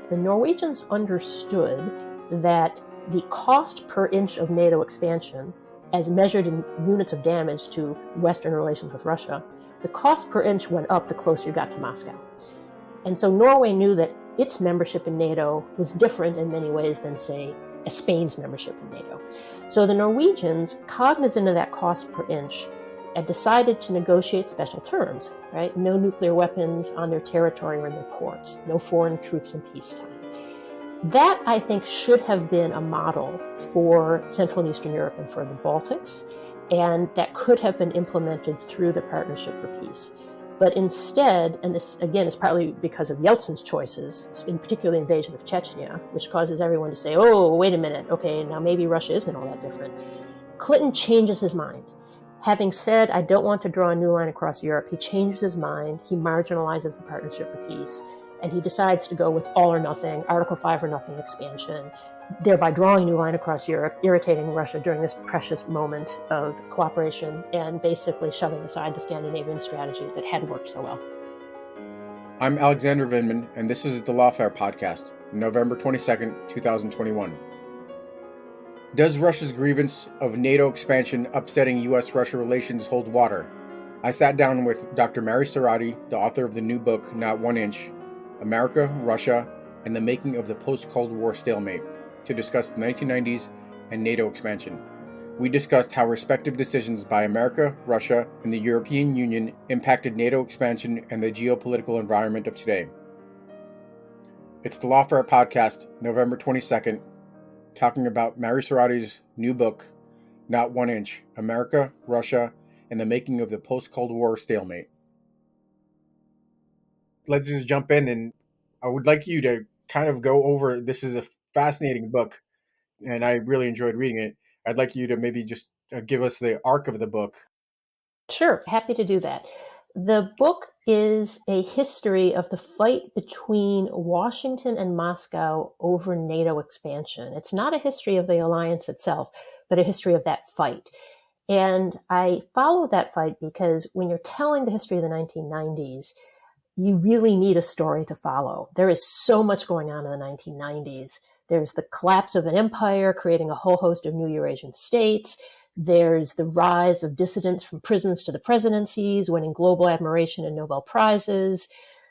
the Norwegians understood that the cost per inch of NATO expansion, as measured in units of damage to Western relations with Russia, the cost per inch went up the closer you got to Moscow. And so Norway knew that its membership in NATO was different in many ways than, say, Spain's membership in NATO. So the Norwegians, cognizant of that cost per inch, had decided to negotiate special terms, right? No nuclear weapons on their territory or in their ports, no foreign troops in peacetime. That, I think, should have been a model for Central and Eastern Europe and for the Baltics, and that could have been implemented through the Partnership for Peace. But instead, and this, again, is partly because of Yeltsin's choices, in particular the invasion of Chechnya, which causes everyone to say, oh, wait a minute, okay, now maybe Russia isn't all that different. Clinton changes his mind. Having said, I don't want to draw a new line across Europe, he changes his mind, he marginalizes the Partnership for Peace, and he decides to go with all or nothing, Article 5 or nothing expansion, thereby drawing a new line across Europe, irritating Russia during this precious moment of cooperation, and basically shoving aside the Scandinavian strategy that had worked so well. I'm Alexander Vindman, and this is the Lawfare Podcast, November 22nd, 2021. Does Russia's grievance of NATO expansion upsetting U.S.-Russia relations hold water? I sat down with Dr. Mary Sarotte, the author of the new book, Not 1 Inch, America, Russia, and the Making of the Post-Cold War Stalemate, to discuss the 1990s and NATO expansion. We discussed how respective decisions by America, Russia, and the European Union impacted NATO expansion and the geopolitical environment of today. It's the Lawfare Podcast, November 22nd, talking about Mary Sarotte's new book, Not 1 Inch, America, Russia, and the Making of the Post-Cold War Stalemate. Let's just jump in, and I would like you to kind of go over, this is a fascinating book, and I really enjoyed reading it. I'd like you to maybe just give us the arc of the book. Sure, happy to do that. The book is a history of the fight between Washington and Moscow over NATO expansion. It's not a history of the alliance itself, but a history of that fight. And I follow that fight because when you're telling the history of the 1990s, you really need a story to follow. There is so much going on in the 1990s. There's the collapse of an empire, creating a whole host of new Eurasian states. There's the rise of dissidents from prisons to the presidencies, winning global admiration and Nobel Prizes.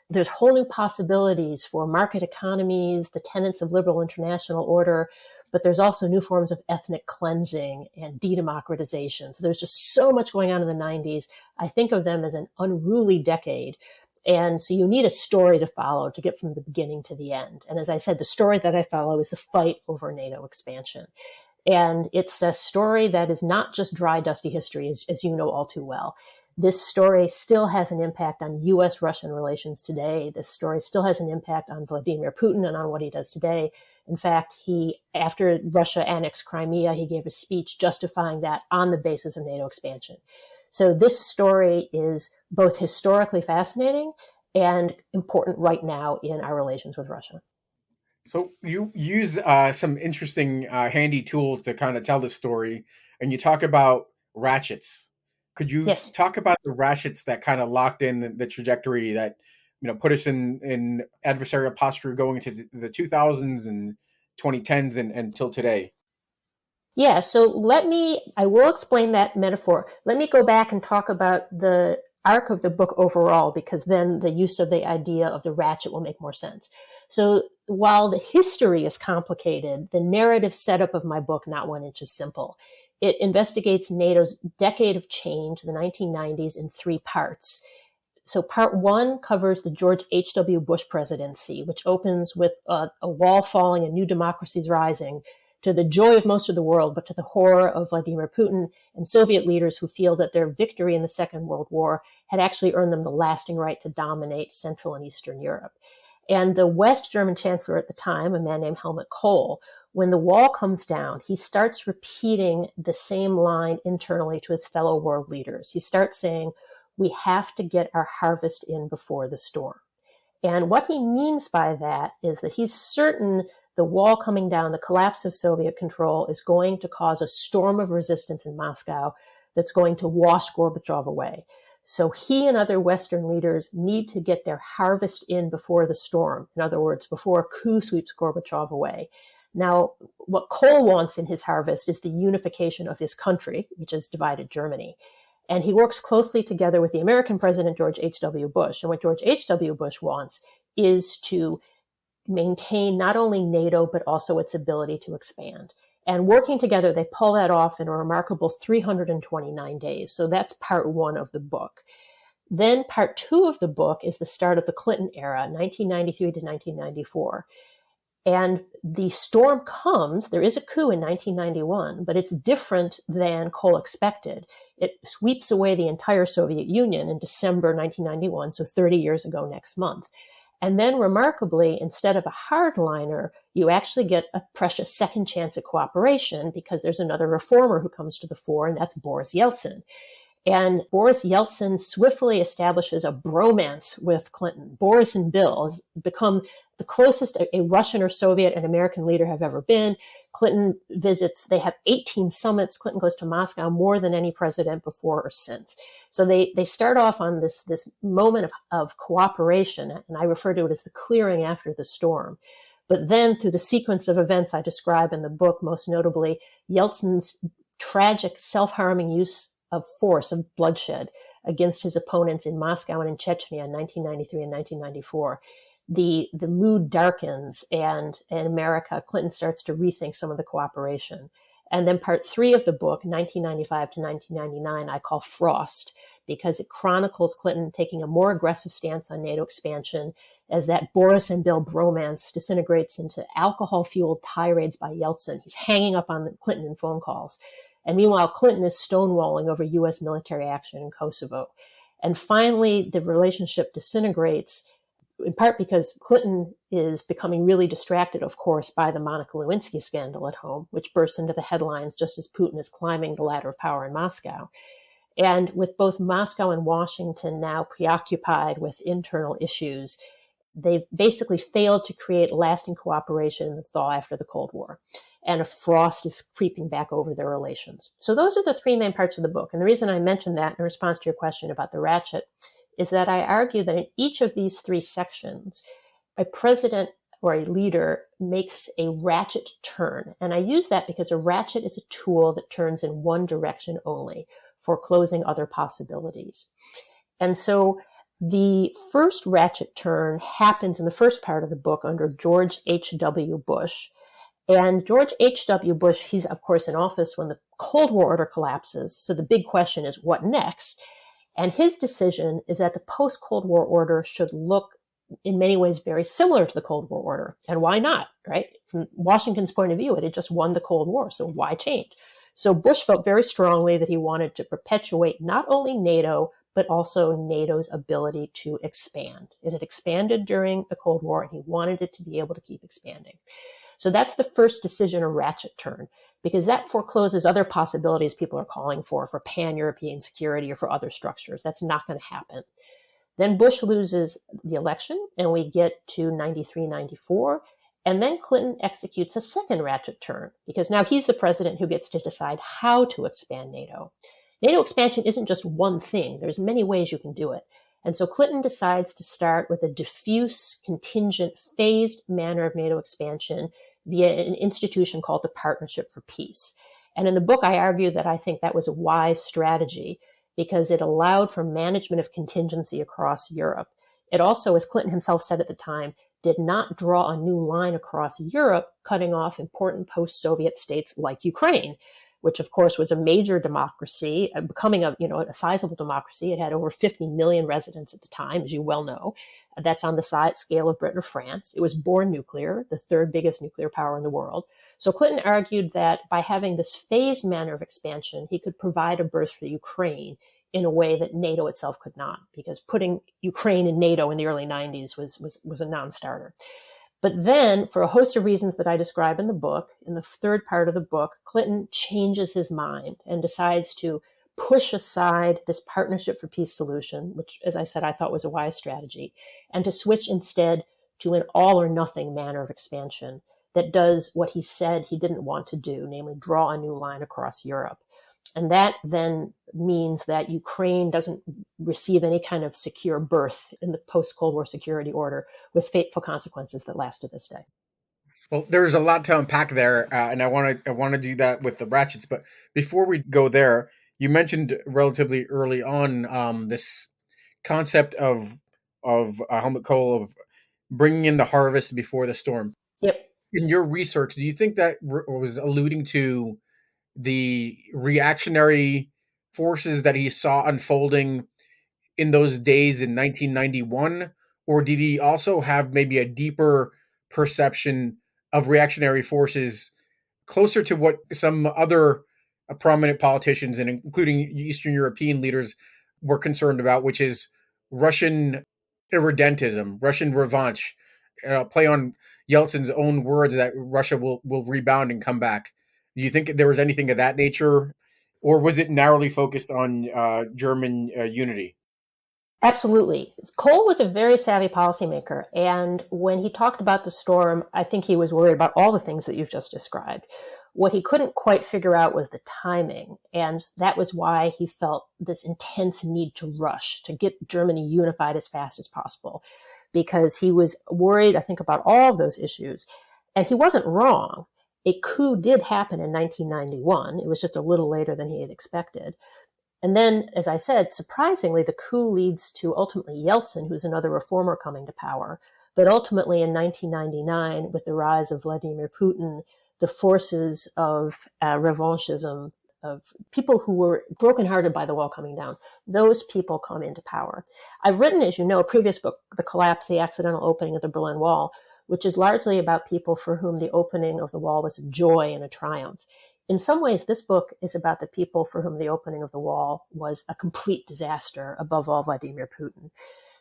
There's whole new possibilities for market economies, the tenets of liberal international order, but there's also new forms of ethnic cleansing and de-democratization. So there's just so much going on in the 90s. I think of them as an unruly decade. And so you need a story to follow to get from the beginning to the end. And as I said, the story that I follow is the fight over NATO expansion. And it's a story that is not just dry, dusty history, as you know all too well. This story still has an impact on U.S.-Russian relations today. This story still has an impact on Vladimir Putin and on what he does today. In fact, after Russia annexed Crimea, he gave a speech justifying that on the basis of NATO expansion. So this story is both historically fascinating and important right now in our relations with Russia. So you use some interesting handy tools to kind of tell the story, and you talk about ratchets. Could you talk about the ratchets that kind of locked in the trajectory that, put us in adversarial posture going into the 2000s and 2010s and until today? Yeah, so I will explain that metaphor. Let me go back and talk about the arc of the book overall, because then the use of the idea of the ratchet will make more sense. So while the history is complicated, the narrative setup of my book, Not 1 Inch, is simple. It investigates NATO's decade of change, the 1990s, in 3 parts. So part 1 covers the George H.W. Bush presidency, which opens with a wall falling and new democracies rising, to the joy of most of the world, but to the horror of Vladimir Putin and Soviet leaders who feel that their victory in the Second World War had actually earned them the lasting right to dominate Central and Eastern Europe. And the West German chancellor at the time, a man named Helmut Kohl, when the wall comes down, he starts repeating the same line internally to his fellow world leaders. He starts saying, we have to get our harvest in before the storm. And what he means by that is that he's certain the wall coming down, the collapse of Soviet control, is going to cause a storm of resistance in Moscow that's going to wash Gorbachev away. So he and other Western leaders need to get their harvest in before the storm. In other words, before a coup sweeps Gorbachev away. Now, what Kohl wants in his harvest is the unification of his country, which has divided Germany. And he works closely together with the American president, George H.W. Bush. And what George H.W. Bush wants is to maintain not only NATO, but also its ability to expand. And working together, they pull that off in a remarkable 329 days. So that's part one of the book. Then part two of the book is the start of the Clinton era, 1993 to 1994. And the storm comes, there is a coup in 1991, but it's different than Kohl expected. It sweeps away the entire Soviet Union in December 1991, so 30 years ago next month. And then remarkably, instead of a hardliner, you actually get a precious second chance at cooperation because there's another reformer who comes to the fore, and that's Boris Yeltsin. And Boris Yeltsin swiftly establishes a bromance with Clinton. Boris and Bill has become the closest a Russian or Soviet and American leader have ever been. Clinton visits, they have 18 summits. Clinton goes to Moscow more than any president before or since. So they start off on this moment of cooperation, and I refer to it as the clearing after the storm. But then through the sequence of events I describe in the book, most notably Yeltsin's tragic self-harming use of force, of bloodshed against his opponents in Moscow and in Chechnya in 1993 and 1994. The mood darkens, and in America, Clinton starts to rethink some of the cooperation. And then part three of the book, 1995 to 1999, I call Frost, because it chronicles Clinton taking a more aggressive stance on NATO expansion as that Boris and Bill bromance disintegrates into alcohol-fueled tirades by Yeltsin. He's hanging up on Clinton in phone calls. And meanwhile, Clinton is stonewalling over U.S. military action in Kosovo. And finally, the relationship disintegrates, in part because Clinton is becoming really distracted, of course, by the Monica Lewinsky scandal at home, which bursts into the headlines just as Putin is climbing the ladder of power in Moscow. And with both Moscow and Washington now preoccupied with internal issues, they've basically failed to create lasting cooperation in the thaw after the Cold War. And a frost is creeping back over their relations. So those are the three main parts of the book. And the reason I mentioned that in response to your question about the ratchet is that I argue that in each of these three sections, a president or a leader makes a ratchet turn. And I use that because a ratchet is a tool that turns in one direction only, foreclosing other possibilities. And so the first ratchet turn happens in the first part of the book under George H.W. Bush. And George H.W. Bush, he's, of course, in office when the Cold War order collapses. So the big question is, what next? And his decision is that the post-Cold War order should look, in many ways, very similar to the Cold War order. And why not, right? From Washington's point of view, it had just won the Cold War, so why change? So Bush felt very strongly that he wanted to perpetuate not only NATO, but also NATO's ability to expand. It had expanded during the Cold War, and he wanted it to be able to keep expanding. So that's the first decision, a ratchet turn, because that forecloses other possibilities people are calling for pan-European security or for other structures. That's not going to happen. Then Bush loses the election, and we get to 93, 94, and then Clinton executes a second ratchet turn, because now he's the president who gets to decide how to expand NATO. NATO expansion isn't just one thing. There's many ways you can do it. And so Clinton decides to start with a diffuse, contingent, phased manner of NATO expansion via an institution called the Partnership for Peace. And in the book, I argue that I think that was a wise strategy because it allowed for management of contingency across Europe. It also, as Clinton himself said at the time, did not draw a new line across Europe, cutting off important post-Soviet states like Ukraine, which of course was a major democracy, becoming a sizable democracy. It had over 50 million residents at the time, as you well know. That's on the scale of Britain or France. It was born nuclear, the third biggest nuclear power in the world. So Clinton argued that by having this phased manner of expansion, he could provide a berth for Ukraine in a way that NATO itself could not, because putting Ukraine in NATO in the early 90s was a non-starter. But then, for a host of reasons that I describe in the book, in the third part of the book, Clinton changes his mind and decides to push aside this Partnership for Peace solution, which, as I said, I thought was a wise strategy, and to switch instead to an all-or-nothing manner of expansion that does what he said he didn't want to do, namely draw a new line across Europe. And that then means that Ukraine doesn't receive any kind of secure berth in the post-Cold War security order, with fateful consequences that last to this day. Well, there's a lot to unpack there, and I want to do that with the ratchets. But before we go there, you mentioned relatively early on this concept of Helmut Kohl of bringing in the harvest before the storm. Yep. In your research, do you think that was alluding to the reactionary forces that he saw unfolding in those days in 1991, or did he also have maybe a deeper perception of reactionary forces closer to what some other prominent politicians and including Eastern European leaders were concerned about, which is Russian irredentism, Russian revanche, play on Yeltsin's own words that Russia will rebound and come back. Do you think there was anything of that nature, or was it narrowly focused on German unity? Absolutely. Cole was a very savvy policymaker. And when he talked about the storm, I think he was worried about all the things that you've just described. What he couldn't quite figure out was the timing. And that was why he felt this intense need to rush, to get Germany unified as fast as possible, because he was worried, I think, about all of those issues. And he wasn't wrong. A coup did happen in 1991. It was just a little later than he had expected. And then, as I said, surprisingly, the coup leads to ultimately Yeltsin, who's another reformer, coming to power. But ultimately, in 1999, with the rise of Vladimir Putin, the forces of revanchism, of people who were brokenhearted by the wall coming down, those people come into power. I've written, as you know, a previous book, The Collapse, the Accidental Opening of the Berlin Wall, which is largely about people for whom the opening of the wall was a joy and a triumph. In some ways, this book is about the people for whom the opening of the wall was a complete disaster, above all Vladimir Putin.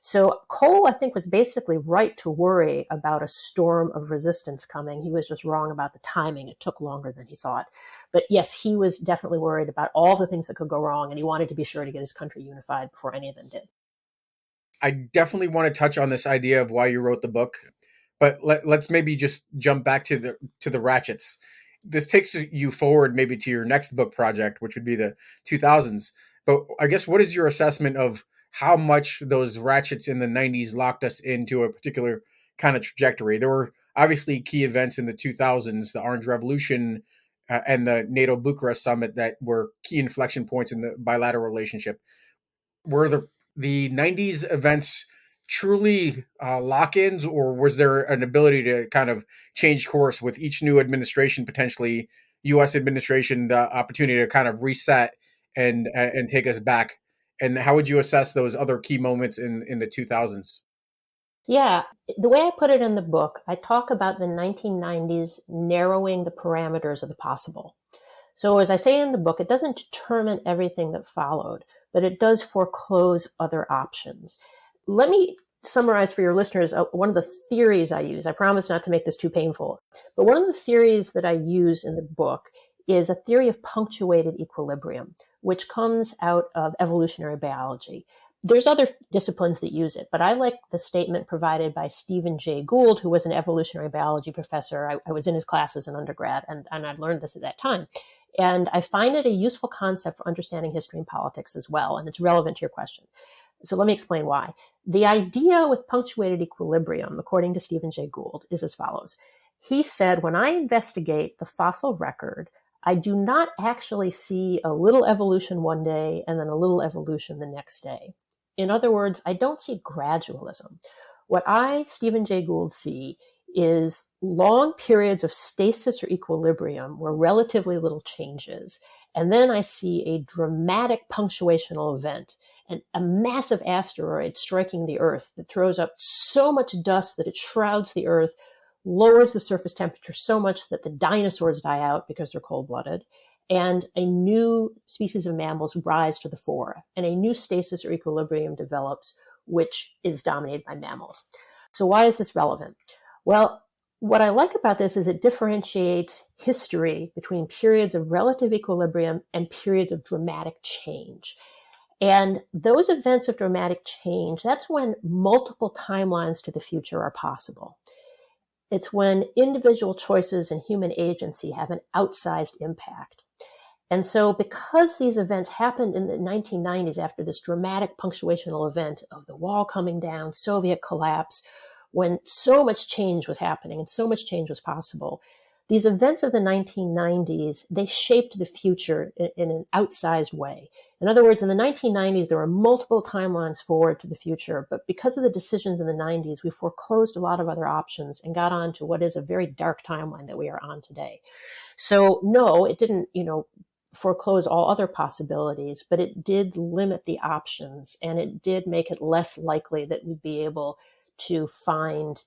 So Cole, I think, was basically right to worry about a storm of resistance coming. He was just wrong about the timing. It took longer than he thought. But yes, he was definitely worried about all the things that could go wrong, and he wanted to be sure to get his country unified before any of them did. I definitely want to touch on this idea of why you wrote the book, but let's maybe just jump back to the ratchets. This takes you forward maybe to your next book project, which would be the 2000s. But I guess, what is your assessment of how much those ratchets in the 90s locked us into a particular kind of trajectory? There were obviously key events in the 2000s, the Orange Revolution and the NATO Bucharest summit, that were key inflection points in the bilateral relationship. Were the 90s events truly lock-ins, or was there an ability to kind of change course with each new administration, potentially U.S. administration, the opportunity to kind of reset and take us back? And how would you assess those other key moments in the 2000s? Yeah, the way I put it in the book, I talk about the 1990s narrowing the parameters of the possible. So as I say in the book, it doesn't determine everything that followed, but it does foreclose other options. Let me summarize for your listeners one of the theories I use. I promise not to make this too painful. But one of the theories that I use in the book is a theory of punctuated equilibrium, which comes out of evolutionary biology. There's other disciplines that use it, but I like the statement provided by Stephen Jay Gould, who was an evolutionary biology professor. I was in his class as an undergrad, and I learned this at that time. And I find it a useful concept for understanding history and politics as well, and it's relevant to your question. So let me explain why. The idea with punctuated equilibrium, according to Stephen Jay Gould, is as follows. He said, when I investigate the fossil record, I do not actually see a little evolution one day and then a little evolution the next day. In other words, I don't see gradualism. What I, Stephen Jay Gould, see is long periods of stasis or equilibrium where relatively little changes. And then I see a dramatic punctuational event, and a massive asteroid striking the Earth that throws up so much dust that it shrouds the Earth, lowers the surface temperature so much that the dinosaurs die out because they're cold-blooded, and a new species of mammals rise to the fore, and a new stasis or equilibrium develops, which is dominated by mammals. So why is this relevant? Well, what I like about this is it differentiates history between periods of relative equilibrium and periods of dramatic change. And those events of dramatic change, that's when multiple timelines to the future are possible. It's when individual choices and human agency have an outsized impact. And so, because these events happened in the 1990s after this dramatic punctuational event of the wall coming down, Soviet collapse, when so much change was happening and so much change was possible, these events of the 1990s, they shaped the future in an outsized way. In other words, in the 1990s, there were multiple timelines forward to the future, but because of the decisions in the 90s, we foreclosed a lot of other options and got on to what is a very dark timeline that we are on today. So no, it didn't, foreclose all other possibilities, but it did limit the options, and it did make it less likely that we'd be able to find,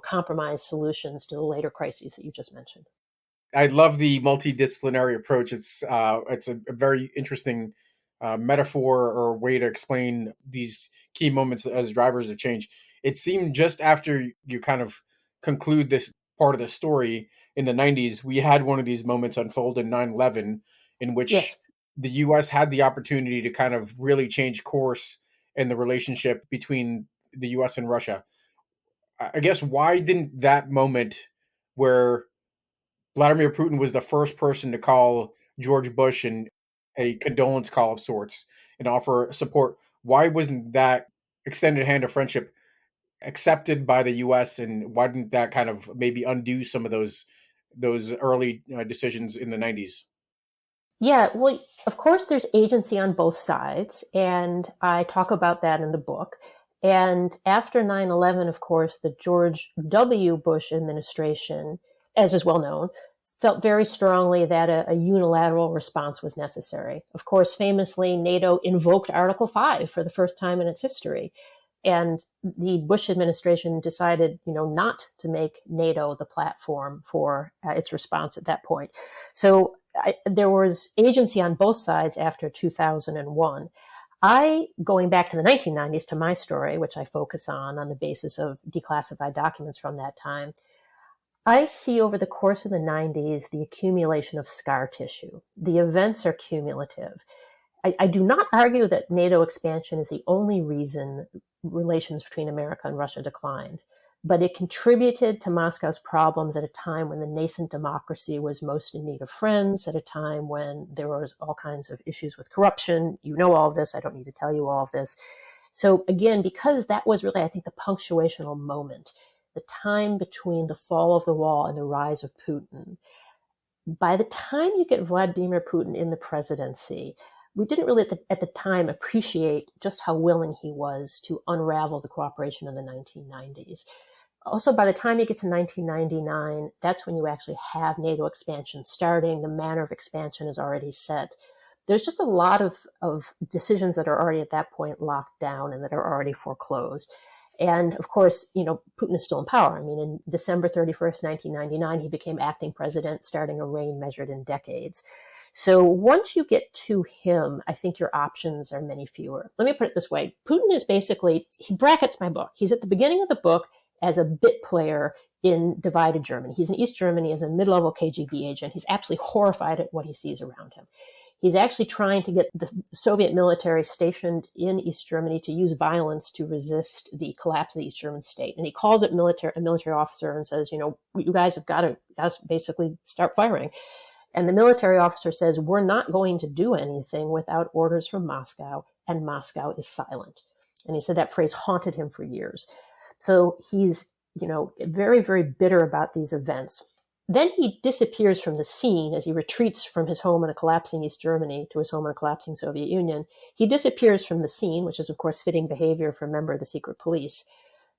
compromise solutions to the later crises that you just mentioned. I love the multidisciplinary approach. It's a very interesting metaphor or way to explain these key moments as drivers of change. It seemed just after you kind of conclude this part of the story in the 90s, we had one of these moments unfold in 9/11, in which Yes. the US had the opportunity to kind of really change course in the relationship between the US and Russia. I guess why didn't that moment where Vladimir Putin was the first person to call George Bush and a condolence call of sorts and offer support. Why wasn't that extended hand of friendship accepted by the U.S. and why didn't that kind of maybe undo some of those early decisions in the 90s? Yeah, well, of course, there's agency on both sides, and I talk about that in the book. And after 9/11, of course, the George W. Bush administration, as is well known, felt very strongly that a unilateral response was necessary. Of course, famously, NATO invoked Article 5 for the first time in its history. And the Bush administration decided, not to make NATO the platform for its response at that point. So there was agency on both sides after 2001. Going back to the 1990s to my story, which I focus on the basis of declassified documents from that time, I see over the course of the 90s the accumulation of scar tissue. The events are cumulative. I do not argue that NATO expansion is the only reason relations between America and Russia declined, but it contributed to Moscow's problems at a time when the nascent democracy was most in need of friends, at a time when there was all kinds of issues with corruption. You know all of this. I don't need to tell you all of this. So again, because that was really, I think, the punctuational moment, the time between the fall of the wall and the rise of Putin. By the time you get Vladimir Putin in the presidency, we didn't really at the time appreciate just how willing he was to unravel the cooperation in the 1990s. Also, by the time you get to 1999, that's when you actually have NATO expansion starting. The manner of expansion is already set. There's just a lot of decisions that are already at that point locked down and that are already foreclosed. And of course, Putin is still in power. I mean, in December 31st, 1999, he became acting president, starting a reign measured in decades. So once you get to him, I think your options are many fewer. Let me put it this way. Putin is basically, he brackets my book. He's at the beginning of the book as a bit player in divided Germany. He's in East Germany as a mid-level KGB agent. He's absolutely horrified at what he sees around him. He's actually trying to get the Soviet military stationed in East Germany to use violence to resist the collapse of the East German state. And he calls it a military officer and says, you guys have got to basically start firing. And the military officer says, we're not going to do anything without orders from Moscow, and Moscow is silent. And he said that phrase haunted him for years. So he's, very, very bitter about these events. Then he disappears from the scene as he retreats from his home in a collapsing East Germany to his home in a collapsing Soviet Union. He disappears from the scene, which is, of course, fitting behavior for a member of the secret police.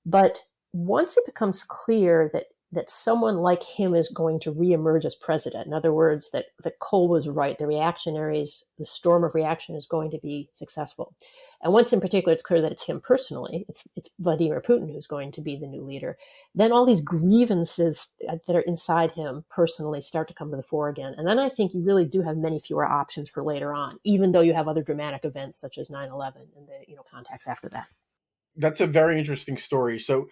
But once it becomes clear that someone like him is going to reemerge as president, in other words, that Kohl was right, the reactionaries, the storm of reaction is going to be successful. And once in particular, it's clear that it's him personally, it's Vladimir Putin who's going to be the new leader, then all these grievances that are inside him personally start to come to the fore again. And then I think you really do have many fewer options for later on, even though you have other dramatic events such as 9/11 and the contacts after that. That's a very interesting story. So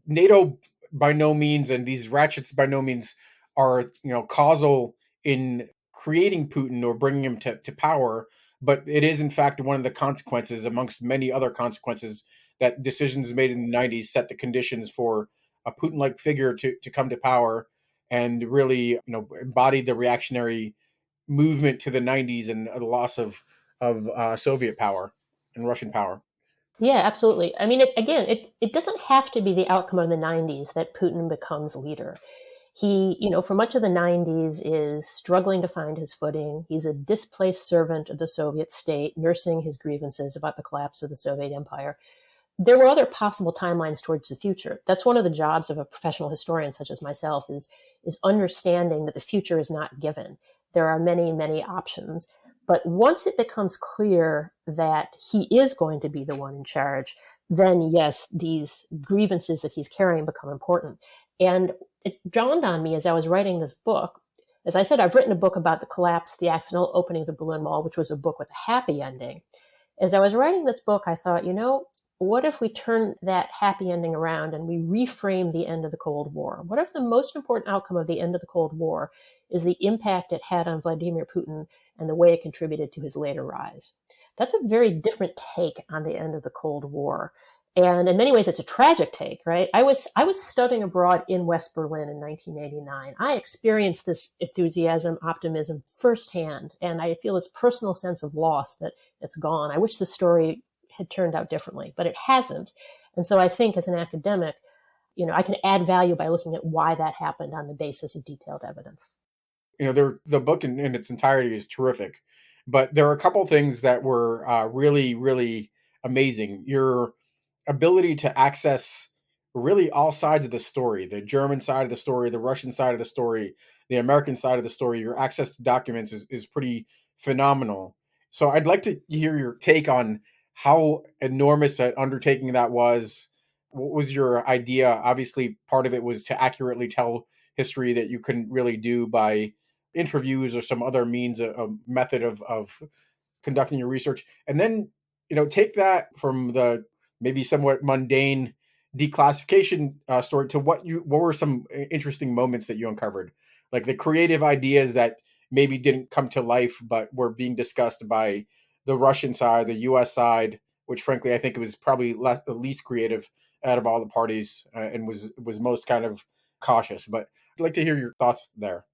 NATO by no means, and these ratchets by no means are causal in creating Putin or bringing him to power, but it is in fact one of the consequences amongst many other consequences that decisions made in the 90s set the conditions for a Putin-like figure to come to power and really embody the reactionary movement to the 90s and the loss of Soviet power and Russian power. Yeah, absolutely. I mean, it doesn't have to be the outcome of the 90s that Putin becomes leader. He, for much of the 90s is struggling to find his footing. He's a displaced servant of the Soviet state, nursing his grievances about the collapse of the Soviet empire. There were other possible timelines towards the future. That's one of the jobs of a professional historian such as myself is understanding that the future is not given. There are many, many options. But once it becomes clear that he is going to be the one in charge, then yes, these grievances that he's carrying become important. And it dawned on me as I was writing this book. As I said, I've written a book about the collapse, the accidental opening of the Berlin Wall, which was a book with a happy ending. As I was writing this book, I thought, what if we turn that happy ending around and we reframe the end of the Cold War? What if the most important outcome of the end of the Cold War is the impact it had on Vladimir Putin and the way it contributed to his later rise? That's a very different take on the end of the Cold War. And in many ways, it's a tragic take, right? I was studying abroad in West Berlin in 1989. I experienced this enthusiasm, optimism firsthand, and I feel this personal sense of loss that it's gone. I wish the story had turned out differently, but it hasn't. And so I think as an academic, I can add value by looking at why that happened on the basis of detailed evidence. The book in its entirety is terrific, but there are a couple things that were really, really amazing. Your ability to access really all sides of the story, the German side of the story, the Russian side of the story, the American side of the story, your access to documents is pretty phenomenal. So I'd like to hear your take on how enormous an undertaking that was. What was your idea? Obviously, part of it was to accurately tell history that you couldn't really do by interviews or some other means, a method of conducting your research. And then, take that from the maybe somewhat mundane declassification story to what were some interesting moments that you uncovered, like the creative ideas that maybe didn't come to life, but were being discussed by the Russian side, the U.S. side, which frankly I think it was probably the least creative out of all the parties, and was most kind of cautious. But I'd like to hear your thoughts there.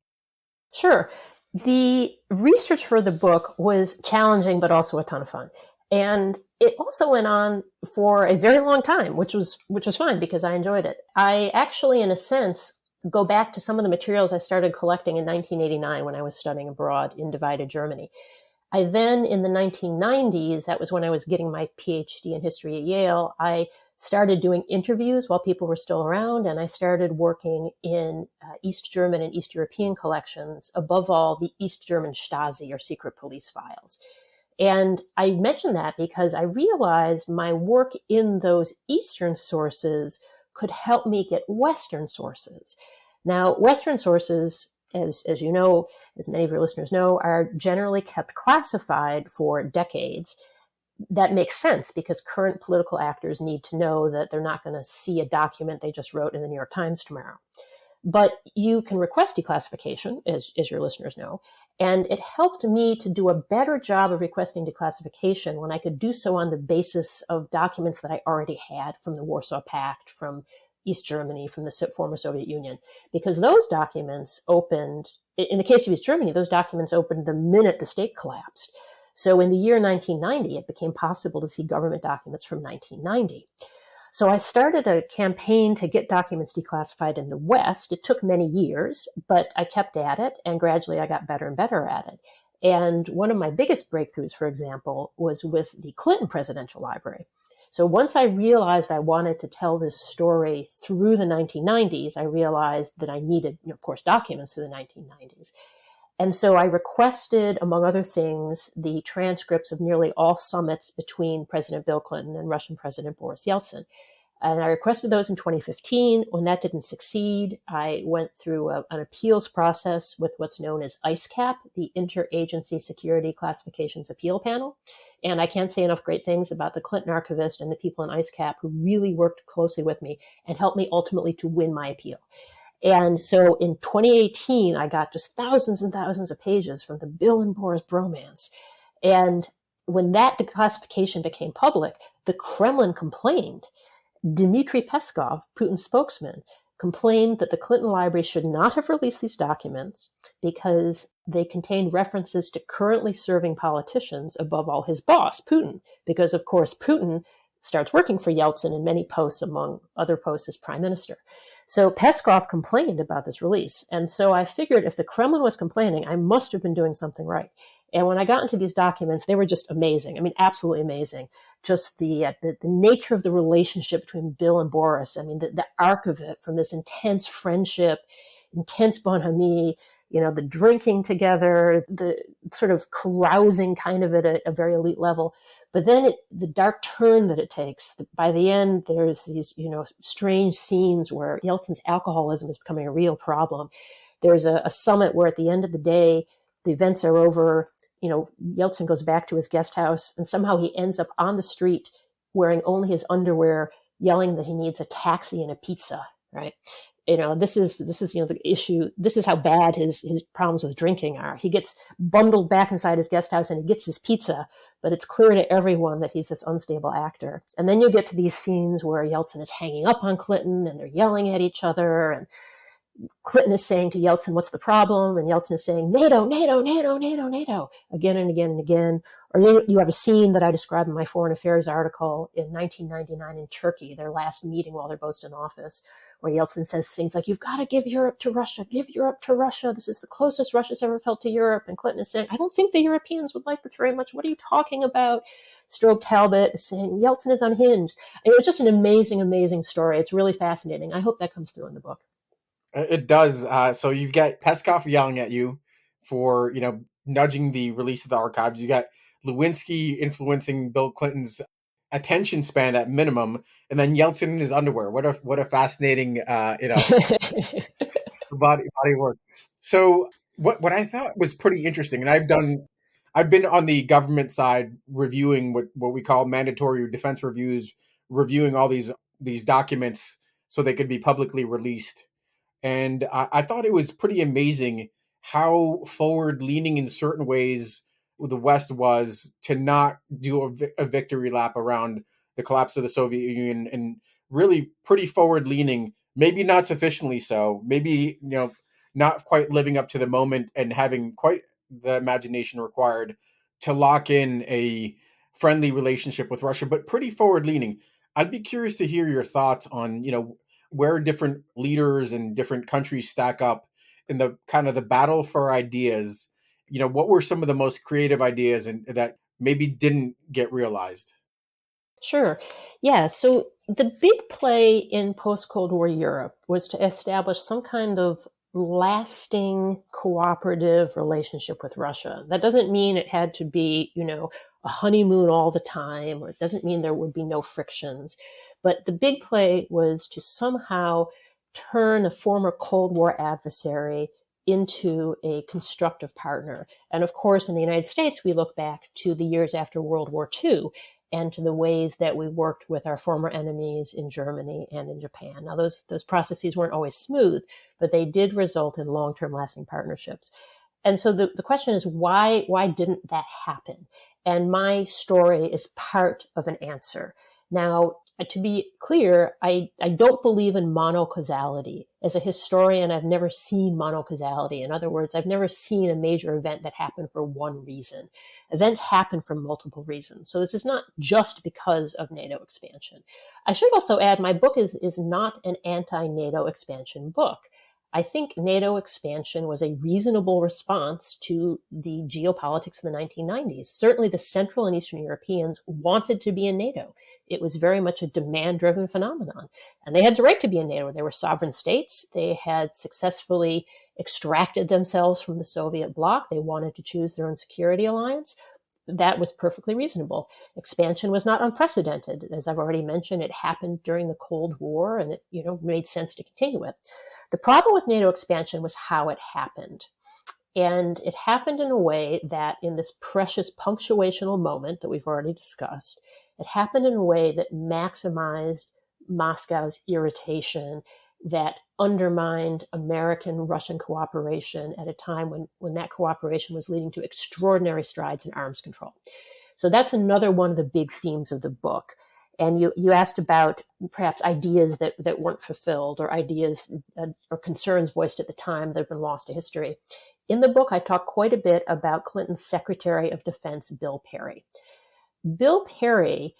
Sure. The research for the book was challenging, but also a ton of fun. And it also went on for a very long time, which was fine because I enjoyed it. I actually, in a sense, go back to some of the materials I started collecting in 1989 when I was studying abroad in divided Germany. I then, in the 1990s, that was when I was getting my PhD in history at Yale, I started doing interviews while people were still around, and I started working in East German and East European collections, above all, the East German Stasi, or secret police files. And I mention that because I realized my work in those Eastern sources could help me get Western sources. Now, Western sources, as you know, as many of your listeners know, are generally kept classified for decades. That makes sense because current political actors need to know that they're not going to see a document they just wrote in the New York Times tomorrow. But you can request declassification, as your listeners know, and it helped me to do a better job of requesting declassification when I could do so on the basis of documents that I already had from the Warsaw Pact, from East Germany, from the former Soviet Union, because those documents opened, in the case of East Germany, those documents opened the minute the state collapsed. So in the year 1990, it became possible to see government documents from 1990. So I started a campaign to get documents declassified in the West. It took many years, but I kept at it, and gradually I got better and better at it. And one of my biggest breakthroughs, for example, was with the Clinton Presidential Library. So once I realized I wanted to tell this story through the 1990s, I realized that I needed, of course, documents through the 1990s. And so I requested, among other things, the transcripts of nearly all summits between President Bill Clinton and Russian President Boris Yeltsin. And I requested those in 2015. When that didn't succeed, I went through an appeals process with what's known as ICECAP, the Interagency Security Classifications Appeal Panel. And I can't say enough great things about the Clinton archivist and the people in ICECAP who really worked closely with me and helped me ultimately to win my appeal. And so in 2018, I got just thousands and thousands of pages from the Bill and Boris bromance. And when that declassification became public, the Kremlin complained. Dmitry Peskov, Putin's spokesman, complained that the Clinton Library should not have released these documents, because they contained references to currently serving politicians, above all his boss, Putin, because, of course, Putin starts working for Yeltsin in many posts, among other posts as prime minister. So Peskov complained about this release. And so I figured if the Kremlin was complaining, I must have been doing something right. And when I got into these documents, they were just amazing. I mean, absolutely amazing. Just the nature of the relationship between Bill and Boris. I mean, the arc of it, from this intense friendship, intense bonhomie, the drinking together, the sort of carousing kind of at a very elite level. But then the dark turn that it takes, by the end, there's these, strange scenes where Yeltsin's alcoholism is becoming a real problem. There's a summit where at the end of the day, the events are over, Yeltsin goes back to his guest house, and somehow he ends up on the street wearing only his underwear, yelling that he needs a taxi and a pizza, right? This is the issue. This is how bad his problems with drinking are. He gets bundled back inside his guest house and he gets his pizza, but it's clear to everyone that he's this unstable actor. And then you get to these scenes where Yeltsin is hanging up on Clinton and they're yelling at each other, and Clinton is saying to Yeltsin, "What's the problem?" And Yeltsin is saying, "NATO, NATO, NATO, NATO, NATO," again and again and again. Or you have a scene that I described in my Foreign Affairs article in 1999 in Turkey, their last meeting while they're both in office, where Yeltsin says things like, "You've got to give Europe to Russia, give Europe to Russia. This is the closest Russia's ever felt to Europe." And Clinton is saying, "I don't think the Europeans would like this very much. What are you talking about?" Strobe Talbot is saying, "Yeltsin is unhinged." And it was just an amazing, amazing story. It's really fascinating. I hope that comes through in the book. It does. So you've got Peskov yelling at you for, nudging the release of the archives. You got Lewinsky influencing Bill Clinton's attention span at minimum, and then Yeltsin in his underwear. What a fascinating, body work. So what I thought was pretty interesting, and I've been on the government side reviewing what we call mandatory defense reviews, reviewing all these documents so they could be publicly released. And I thought it was pretty amazing how forward leaning in certain ways the West was to not do a victory lap around the collapse of the Soviet Union, and really pretty forward leaning, maybe not sufficiently so, maybe, not quite living up to the moment and having quite the imagination required to lock in a friendly relationship with Russia, but pretty forward leaning. I'd be curious to hear your thoughts on, where different leaders and different countries stack up in the kind of the battle for ideas. What were some of the most creative ideas and that maybe didn't get realized? Sure. Yeah. So the big play in post-Cold War Europe was to establish some kind of lasting cooperative relationship with Russia. That doesn't mean it had to be, a honeymoon all the time, or it doesn't mean there would be no frictions. But the big play was to somehow turn a former Cold War adversary into a constructive partner. And of course, in the United States, we look back to the years after World War II and to the ways that we worked with our former enemies in Germany and in Japan. Now, those processes weren't always smooth, but they did result in long-term lasting partnerships. And so the question is, why didn't that happen? And my story is part of an answer. Now, to be clear, I don't believe in monocausality. As a historian, I've never seen monocausality. In other words, I've never seen a major event that happened for one reason. Events happen for multiple reasons. So this is not just because of NATO expansion. I should also add, my book is not an anti-NATO expansion book. I think NATO expansion was a reasonable response to the geopolitics of the 1990s. Certainly the Central and Eastern Europeans wanted to be in NATO. It was very much a demand-driven phenomenon. And they had the right to be in NATO. They were sovereign states. They had successfully extracted themselves from the Soviet bloc. They wanted to choose their own security alliance. That was perfectly reasonable. Expansion was not unprecedented. As I've already mentioned, it happened during the Cold War, and it made sense to continue with. The problem with NATO expansion was how it happened. And it happened in a way that, in this precious punctuational moment that we've already discussed, it happened in a way that maximized Moscow's irritation, that undermined American-Russian cooperation at a time when that cooperation was leading to extraordinary strides in arms control. So that's another one of the big themes of the book. And you asked about perhaps ideas that weren't fulfilled, or ideas or concerns voiced at the time that have been lost to history. In the book, I talk quite a bit about Clinton's Secretary of Defense, Bill Perry. Bill Perry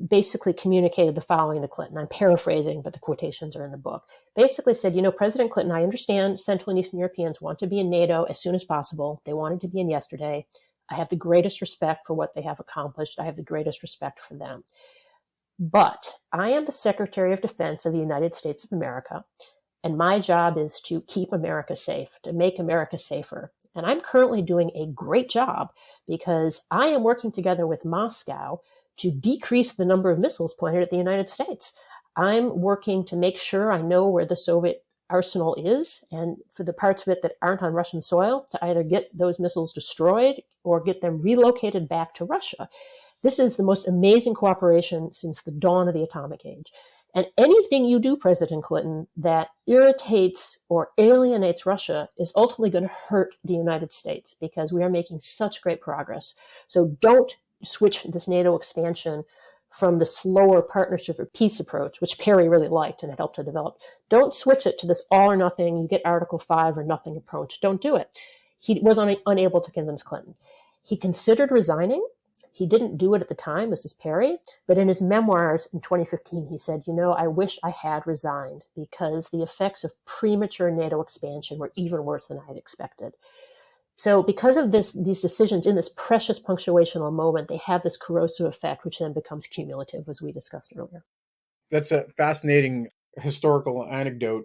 basically communicated the following to Clinton. I'm paraphrasing, but the quotations are in the book. Basically said, President Clinton, I understand Central and Eastern Europeans want to be in NATO as soon as possible. They wanted to be in yesterday. I have the greatest respect for what they have accomplished. I have the greatest respect for them. But I am the Secretary of Defense of the United States of America, and my job is to keep America safe, to make America safer. And I'm currently doing a great job because I am working together with Moscow to decrease the number of missiles pointed at the United States. I'm working to make sure I know where the Soviet arsenal is, and for the parts of it that aren't on Russian soil, to either get those missiles destroyed or get them relocated back to Russia. This is the most amazing cooperation since the dawn of the atomic age. And anything you do, President Clinton, that irritates or alienates Russia is ultimately going to hurt the United States because we are making such great progress. So don't switch this NATO expansion from the slower partnership for peace approach, which Perry really liked and had helped to develop. Don't switch it to this all or nothing, you get Article 5 or nothing approach. Don't do it. He was unable to convince Clinton. He considered resigning. He didn't do it at the time, this is Perry, but in his memoirs in 2015, he said, I wish I had resigned because the effects of premature NATO expansion were even worse than I had expected. So because of these decisions in this precious punctuational moment, they have this corrosive effect, which then becomes cumulative, as we discussed earlier. That's a fascinating historical anecdote.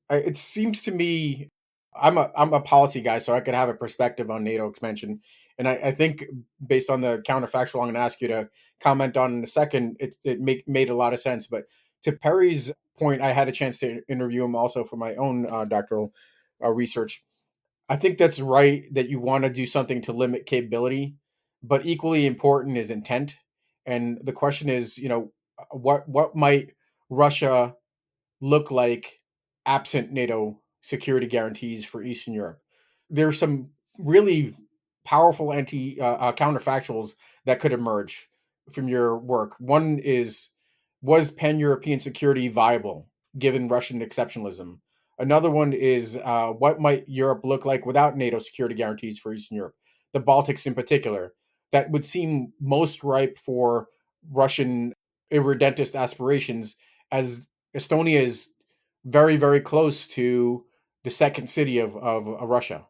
It seems to me, I'm a policy guy, so I could have a perspective on NATO expansion. And I think based on the counterfactual I'm going to ask you to comment on in a second, it made a lot of sense. But to Perry's point, I had a chance to interview him also for my own doctoral research. I think that's right that you want to do something to limit capability, but equally important is intent. And the question is, what might Russia look like absent NATO security guarantees for Eastern Europe? There's some really powerful anti counterfactuals that could emerge from your work. One is, was pan-European security viable given Russian exceptionalism? Another one is, what might Europe look like without NATO security guarantees for Eastern Europe? The Baltics in particular, that would seem most ripe for Russian irredentist aspirations, as Estonia is very, very close to the second city of Russia.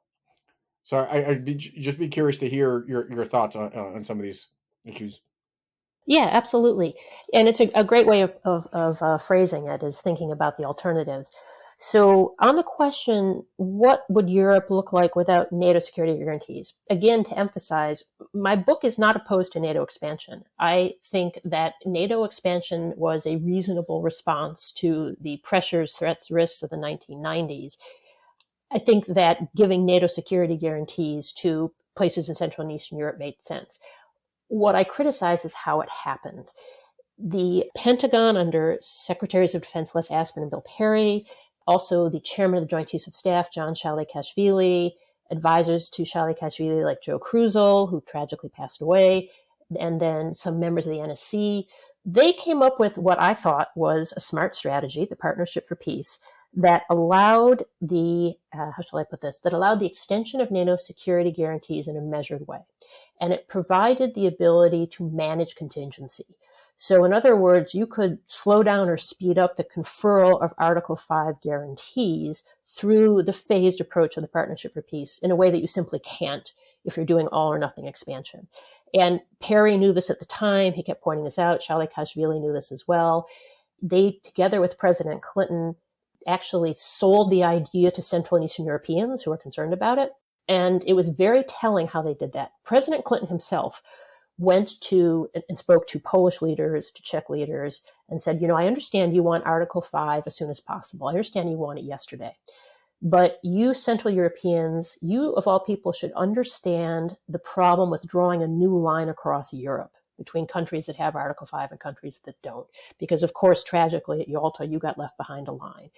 So I'd just be curious to hear your thoughts on some of these issues. Yeah, absolutely. And it's a great way of phrasing it is thinking about the alternatives. So on the question, what would Europe look like without NATO security guarantees? Again, to emphasize, my book is not opposed to NATO expansion. I think that NATO expansion was a reasonable response to the pressures, threats, risks of the 1990s. I think that giving NATO security guarantees to places in Central and Eastern Europe made sense. What I criticize is how it happened. The Pentagon under Secretaries of Defense Les Aspin and Bill Perry, also the chairman of the Joint Chiefs of Staff, John Shalikashvili, advisors to Shalikashvili like Joe Kruzel, who tragically passed away, and then some members of the NSC, they came up with what I thought was a smart strategy, the Partnership for Peace, that allowed the, that allowed the extension of NATO security guarantees in a measured way. And it provided the ability to manage contingency. So in other words, you could slow down or speed up the conferral of Article 5 guarantees through the phased approach of the Partnership for Peace in a way that you simply can't if you're doing all or nothing expansion. And Perry knew this at the time. He kept pointing this out. Shalikashvili knew this as well. They, together with President Clinton, actually sold the idea to Central and Eastern Europeans who were concerned about it. And it was very telling how they did that. President Clinton himself went to and spoke to Polish leaders, to Czech leaders, and said, I understand you want Article 5 as soon as possible. I understand you want it yesterday. But you Central Europeans, you of all people should understand the problem with drawing a new line across Europe between countries that have Article 5 and countries that don't. Because, of course, tragically at Yalta, you got left behind a line.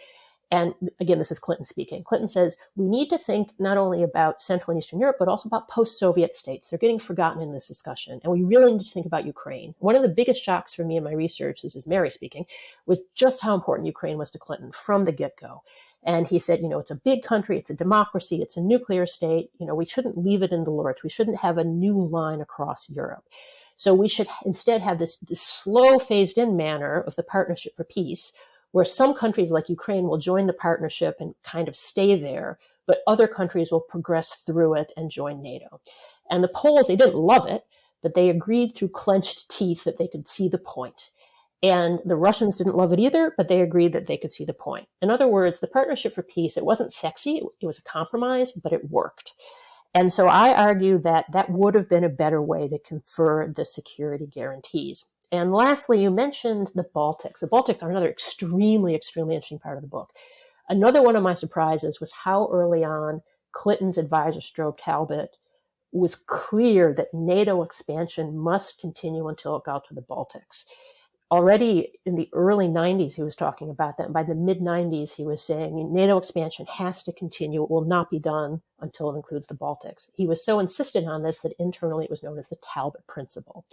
And again, this is Clinton speaking. Clinton says, we need to think not only about Central and Eastern Europe, but also about post-Soviet states. They're getting forgotten in this discussion. And we really need to think about Ukraine. One of the biggest shocks for me in my research, this is Mary speaking, was just how important Ukraine was to Clinton from the get-go. And he said, it's a big country, it's a democracy, it's a nuclear state. We shouldn't leave it in the lurch. We shouldn't have a new line across Europe. So we should instead have this slow phased in manner of the Partnership for Peace, where some countries like Ukraine will join the partnership and kind of stay there, but other countries will progress through it and join NATO. And the Poles, they didn't love it, but they agreed through clenched teeth that they could see the point. And the Russians didn't love it either, but they agreed that they could see the point. In other words, the Partnership for Peace, it wasn't sexy, it was a compromise, but it worked. And so I argue that that would have been a better way to confer the security guarantees. And lastly, you mentioned the Baltics. The Baltics are another extremely, extremely interesting part of the book. Another one of my surprises was how early on Clinton's advisor, Strobe Talbot, was clear that NATO expansion must continue until it got to the Baltics. Already in the early 90s, he was talking about that. And by the mid 90s, he was saying NATO expansion has to continue. It will not be done until it includes the Baltics. He was so insistent on this that internally it was known as the Talbot Principle.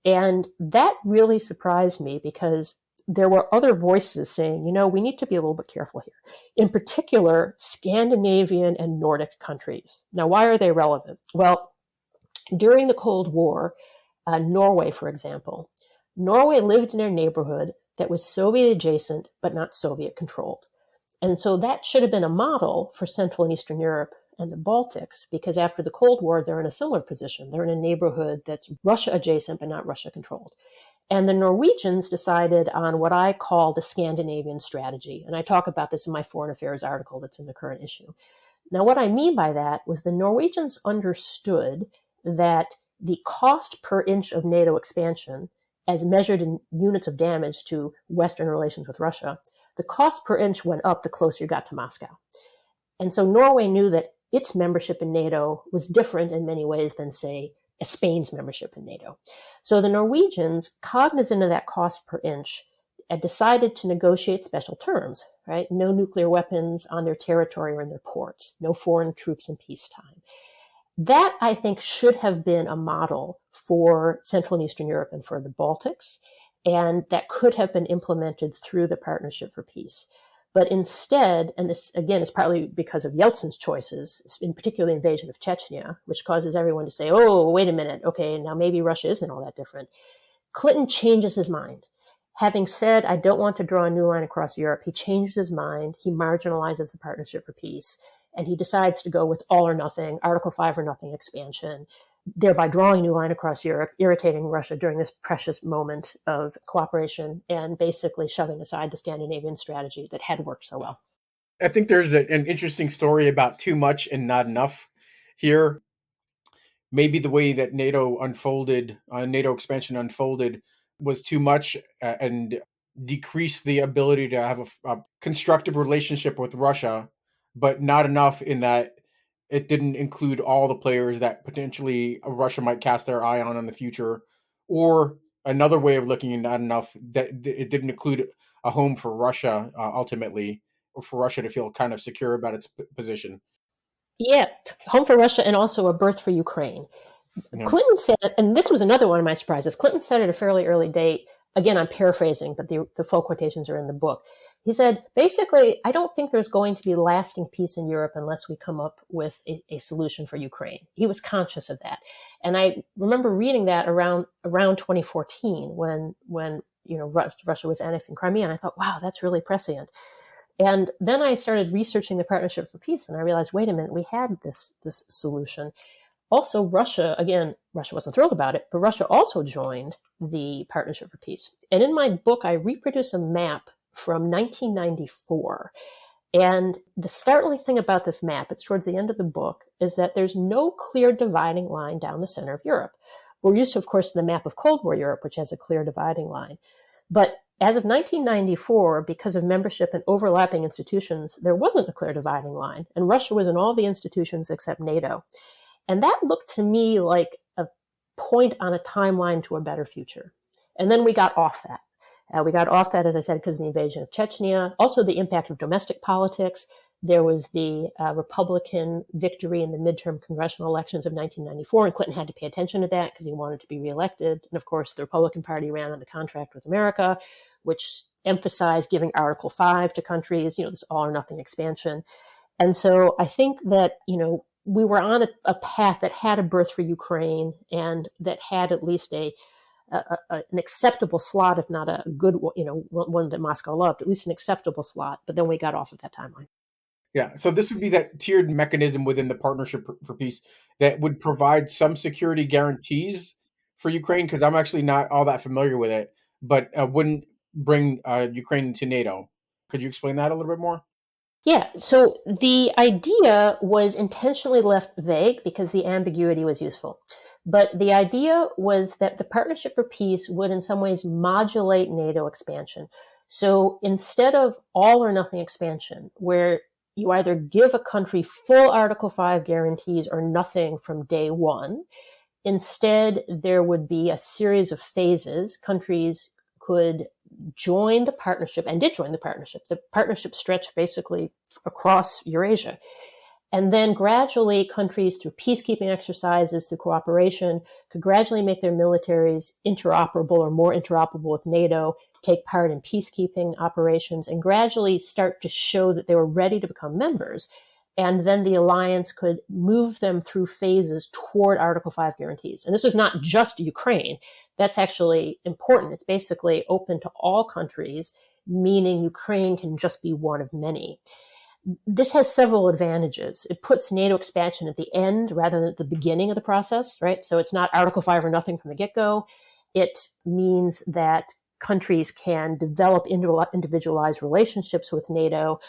And that really surprised me because there were other voices saying, we need to be a little bit careful here. In particular, Scandinavian and Nordic countries. Now, why are they relevant? Well, during the Cold War, Norway, for example, Norway lived in a neighborhood that was Soviet adjacent, but not Soviet controlled. And so that should have been a model for Central and Eastern Europe and the Baltics, because after the Cold War, they're in a similar position. They're in a neighborhood that's Russia adjacent, but not Russia controlled. And the Norwegians decided on what I call the Scandinavian strategy. And I talk about this in my Foreign Affairs article that's in the current issue. Now, what I mean by that was the Norwegians understood that the cost per inch of NATO expansion, as measured in units of damage to Western relations with Russia, the cost per inch went up the closer you got to Moscow. And so Norway knew that its membership in NATO was different in many ways than, say, Spain's membership in NATO. So the Norwegians, cognizant of that cost per inch, had decided to negotiate special terms, right? No nuclear weapons on their territory or in their ports, no foreign troops in peacetime. That, I think, should have been a model for Central and Eastern Europe and for the Baltics, and that could have been implemented through the Partnership for Peace. But instead, and this, again, is partly because of Yeltsin's choices, in particular the invasion of Chechnya, which causes everyone to say, oh, wait a minute, okay, now maybe Russia isn't all that different. Clinton changes his mind. Having said, I don't want to draw a new line across Europe, he changes his mind, he marginalizes the Partnership for Peace, and he decides to go with all or nothing, Article 5 or nothing expansion, thereby drawing a new line across Europe, irritating Russia during this precious moment of cooperation, and basically shoving aside the Scandinavian strategy that had worked so well. I think there's an interesting story about too much and not enough here. Maybe the way that NATO expansion unfolded was too much and decreased the ability to have a constructive relationship with Russia, but not enough in that it didn't include all the players that potentially Russia might cast their eye on in the future, or another way of looking at not enough that it didn't include a home for Russia ultimately, or for Russia to feel kind of secure about its position. Yeah, home for Russia and also a berth for Ukraine. Yeah. Clinton said, and this was another one of my surprises, Clinton said at a fairly early date, again, I'm paraphrasing, but the full quotations are in the book. He said, basically, I don't think there's going to be lasting peace in Europe unless we come up with a solution for Ukraine. He was conscious of that. And I remember reading that around 2014 when Russia was annexing Crimea, and I thought, wow, that's really prescient. And then I started researching the Partnership for Peace, and I realized, wait a minute, we had this solution. Also, Russia wasn't thrilled about it, but Russia also joined the Partnership for Peace. And in my book, I reproduce a map from 1994. And the startling thing about this map, it's towards the end of the book, is that there's no clear dividing line down the center of Europe. We're used to, of course, to the map of Cold War Europe, which has a clear dividing line. But as of 1994, because of membership in overlapping institutions, there wasn't a clear dividing line. And Russia was in all the institutions except NATO. And that looked to me like a point on a timeline to a better future. And then we got off that. We got off that, as I said, because of the invasion of Chechnya. Also, the impact of domestic politics. There was the Republican victory in the midterm congressional elections of 1994, and Clinton had to pay attention to that because he wanted to be reelected. And of course, the Republican Party ran on the contract with America, which emphasize giving Article 5 to countries, this all or nothing expansion. And so I think that, we were on a path that had a birth for Ukraine and that had at least an acceptable slot, if not a good one that Moscow loved, at least an acceptable slot. But then we got off of that timeline. Yeah, so this would be that tiered mechanism within the Partnership for Peace that would provide some security guarantees for Ukraine, because I'm actually not all that familiar with it, but wouldn't bring Ukraine into NATO. Could you explain that a little bit more? Yeah, so the idea was intentionally left vague because the ambiguity was useful. But the idea was that the Partnership for Peace would in some ways modulate NATO expansion. So instead of all or nothing expansion, where you either give a country full Article 5 guarantees or nothing from day one, instead there would be a series of phases. Countries could join the partnership and did join the partnership. The partnership stretched basically across Eurasia. And then gradually countries through peacekeeping exercises, through cooperation, could gradually make their militaries interoperable or more interoperable with NATO, take part in peacekeeping operations, and gradually start to show that they were ready to become members. And then the alliance could move them through phases toward Article 5 guarantees. And this was not just Ukraine. That's actually important. It's basically open to all countries, meaning Ukraine can just be one of many. This has several advantages. It puts NATO expansion at the end rather than at the beginning of the process, right? So it's not Article 5 or nothing from the get-go. It means that countries can develop individualized relationships with NATO.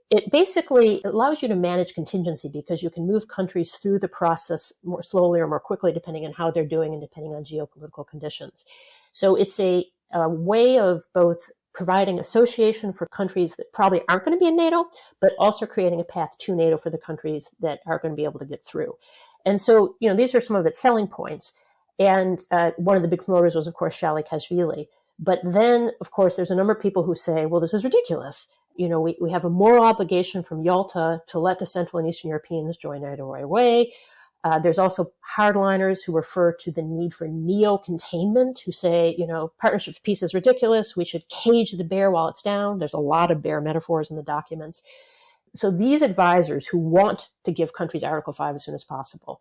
It basically allows you to manage contingency because you can move countries through the process more slowly or more quickly, depending on how they're doing and depending on geopolitical conditions. So it's a way of both providing association for countries that probably aren't going to be in NATO, but also creating a path to NATO for the countries that are going to be able to get through. And so, these are some of its selling points. And one of the big promoters was, of course, Saakashvili. But then, of course, there's a number of people who say, well, this is ridiculous. We have a moral obligation from Yalta to let the Central and Eastern Europeans join NATO right away. There's also hardliners who refer to the need for neo-containment, who say, Partnership for Peace is ridiculous. We should cage the bear while it's down. There's a lot of bear metaphors in the documents. So these advisors who want to give countries Article 5 as soon as possible,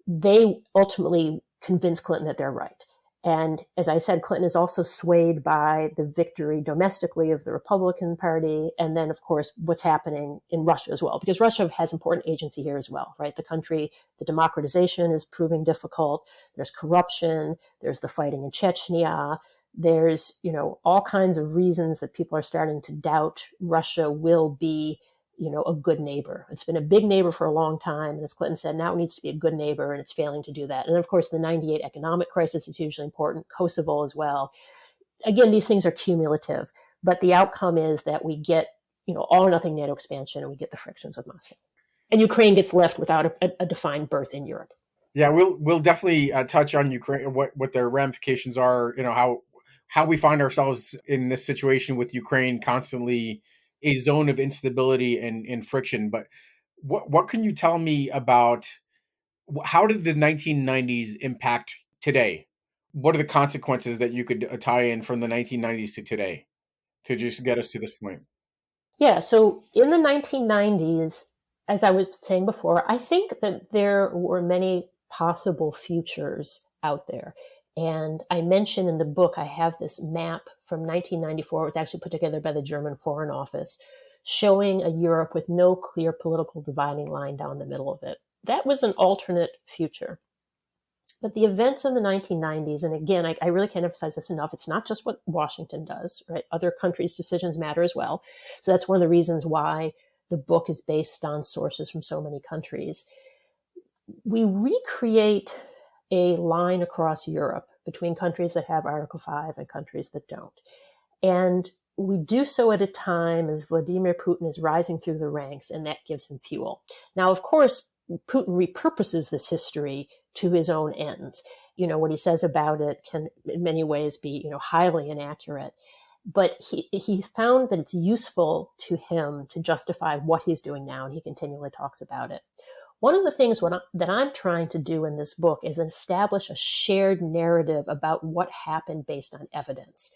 they ultimately convince Clinton that they're right. And as I said, Clinton is also swayed by the victory domestically of the Republican Party. And then, of course, what's happening in Russia as well, because Russia has important agency here as well, right? The democratization is proving difficult. There's corruption. There's the fighting in Chechnya. There's, all kinds of reasons that people are starting to doubt Russia will be a good neighbor. It's been a big neighbor for a long time. And as Clinton said, now it needs to be a good neighbor, and it's failing to do that. And of course, the 98 economic crisis is hugely important, Kosovo as well. Again, these things are cumulative, but the outcome is that we get, all or nothing NATO expansion, and we get the frictions with Moscow. And Ukraine gets left without a defined berth in Europe. Yeah, we'll definitely touch on Ukraine, what their ramifications are, how we find ourselves in this situation with Ukraine constantly a zone of instability and friction. But what can you tell me about how did the 1990s impact today? What are the consequences that you could tie in from the 1990s to today to just get us to this point? Yeah, so in the 1990s, as I was saying before, I think that there were many possible futures out there. And I mentioned in the book, I have this map from 1994. It was actually put together by the German Foreign Office, showing a Europe with no clear political dividing line down the middle of it. That was an alternate future. But the events of the 1990s, and again, I really can't emphasize this enough, it's not just what Washington does, right? Other countries' decisions matter as well. So that's one of the reasons why the book is based on sources from so many countries. We recreate a line across Europe between countries that have Article 5 and countries that don't. And we do so at a time as Vladimir Putin is rising through the ranks, and that gives him fuel. Now, of course, Putin repurposes this history to his own ends. What he says about it can in many ways be, highly inaccurate. But he's found that it's useful to him to justify what he's doing now, and he continually talks about it. One of the things that I'm trying to do in this book is establish a shared narrative about what happened based on evidence.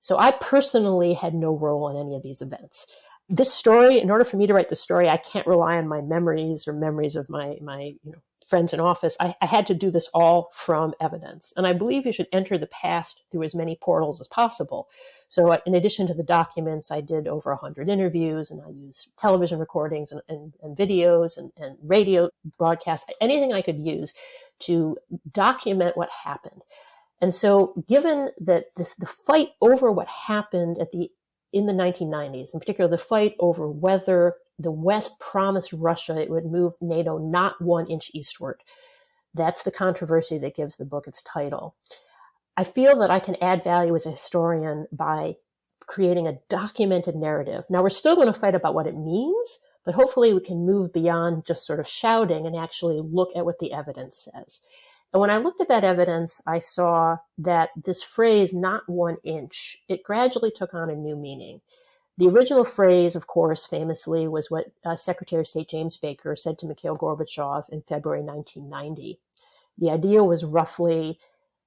So I personally had no role in any of these events. This story, in order for me to write the story, I can't rely on my memories or memories of my friends in office. I had to do this all from evidence. And I believe you should enter the past through as many portals as possible. So in addition to the documents, I did over 100 interviews, and I used television recordings and videos and radio broadcasts, anything I could use to document what happened. And so given that the fight over what happened in the 1990s, in particular, the fight over whether the West promised Russia it would move NATO not 1 inch eastward, that's the controversy that gives the book its title. I feel that I can add value as a historian by creating a documented narrative. Now, we're still going to fight about what it means, but hopefully we can move beyond just sort of shouting and actually look at what the evidence says. And when I looked at that evidence, I saw that this phrase, not 1 inch, it gradually took on a new meaning. The original phrase, of course, famously was what Secretary of State James Baker said to Mikhail Gorbachev in February 1990. The idea was roughly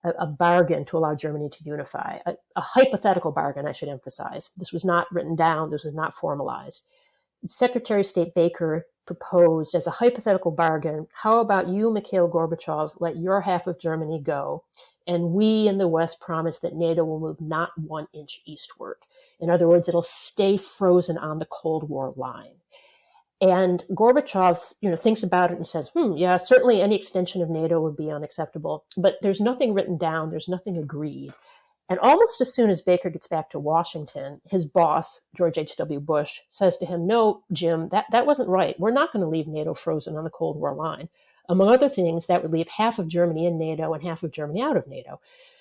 a bargain to allow Germany to unify, a hypothetical bargain, I should emphasize. This was not written down. This was not formalized. Secretary of State Baker proposed as a hypothetical bargain, how about you, Mikhail Gorbachev, let your half of Germany go, and we in the West promise that NATO will move not 1 inch eastward. In other words, it'll stay frozen on the Cold War line. And Gorbachev, thinks about it and says, yeah, certainly any extension of NATO would be unacceptable, but there's nothing written down, there's nothing agreed. And almost as soon as Baker gets back to Washington, his boss, George H.W. Bush, says to him, no, Jim, that wasn't right. We're not going to leave NATO frozen on the Cold War line. Among other things, that would leave half of Germany in NATO and half of Germany out of NATO.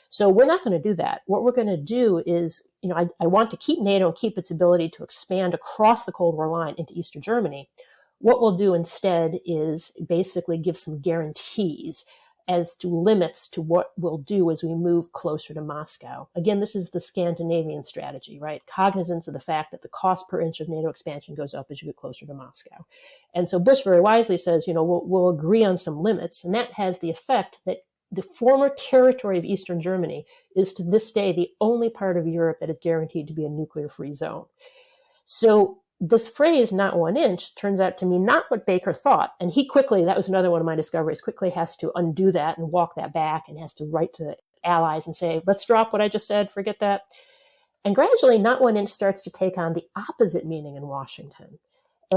So we're not going to do that. What we're going to do is, I want to keep NATO and keep its ability to expand across the Cold War line into Eastern Germany. What we'll do instead is basically give some guarantees as to limits to what we'll do as we move closer to Moscow. Again, this is the Scandinavian strategy, right? Cognizance of the fact that the cost per inch of NATO expansion goes up as you get closer to Moscow. And so Bush very wisely says, we'll agree on some limits, and that has the effect that the former territory of Eastern Germany is to this day the only part of Europe that is guaranteed to be a nuclear-free zone. So this phrase, not 1 inch, turns out to mean not what Baker thought. And he quickly, that was another one of my discoveries, quickly has to undo that and walk that back and has to write to allies and say, let's drop what I just said, forget that. And gradually, not 1 inch starts to take on the opposite meaning in Washington.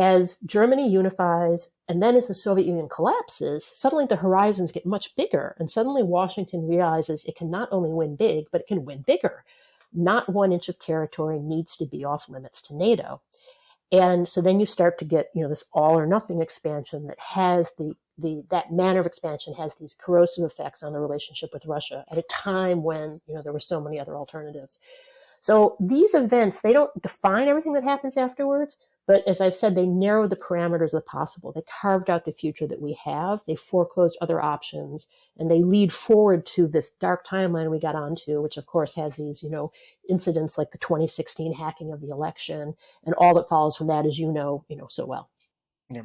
As Germany unifies, and then as the Soviet Union collapses, suddenly the horizons get much bigger. And suddenly Washington realizes it can not only win big, but it can win bigger. Not 1 inch of territory needs to be off limits to NATO. And so then you start to get, this all or nothing expansion that has that manner of expansion has these corrosive effects on the relationship with Russia at a time when, there were so many other alternatives. So these events, they don't define everything that happens afterwards, but as I've said, they narrowed the parameters of the possible. They carved out the future that we have. They foreclosed other options, and they lead forward to this dark timeline we got onto, which of course has these, incidents like the 2016 hacking of the election and all that follows from that, as so well. Yeah.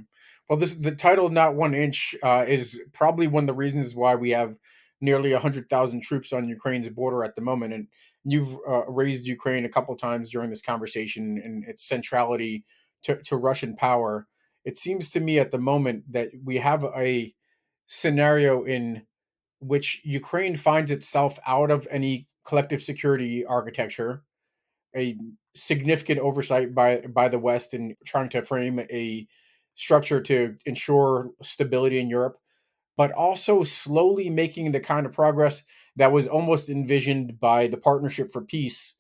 Well, the title "Not 1 Inch" is probably one of the reasons why we have nearly 100,000 troops on Ukraine's border at the moment, and you've raised Ukraine a couple times during this conversation and its centrality to Russian power. It seems to me at the moment that we have a scenario in which Ukraine finds itself out of any collective security architecture, a significant oversight by the West in trying to frame a structure to ensure stability in Europe, but also slowly making the kind of progress that was almost envisioned by the Partnership for Peace,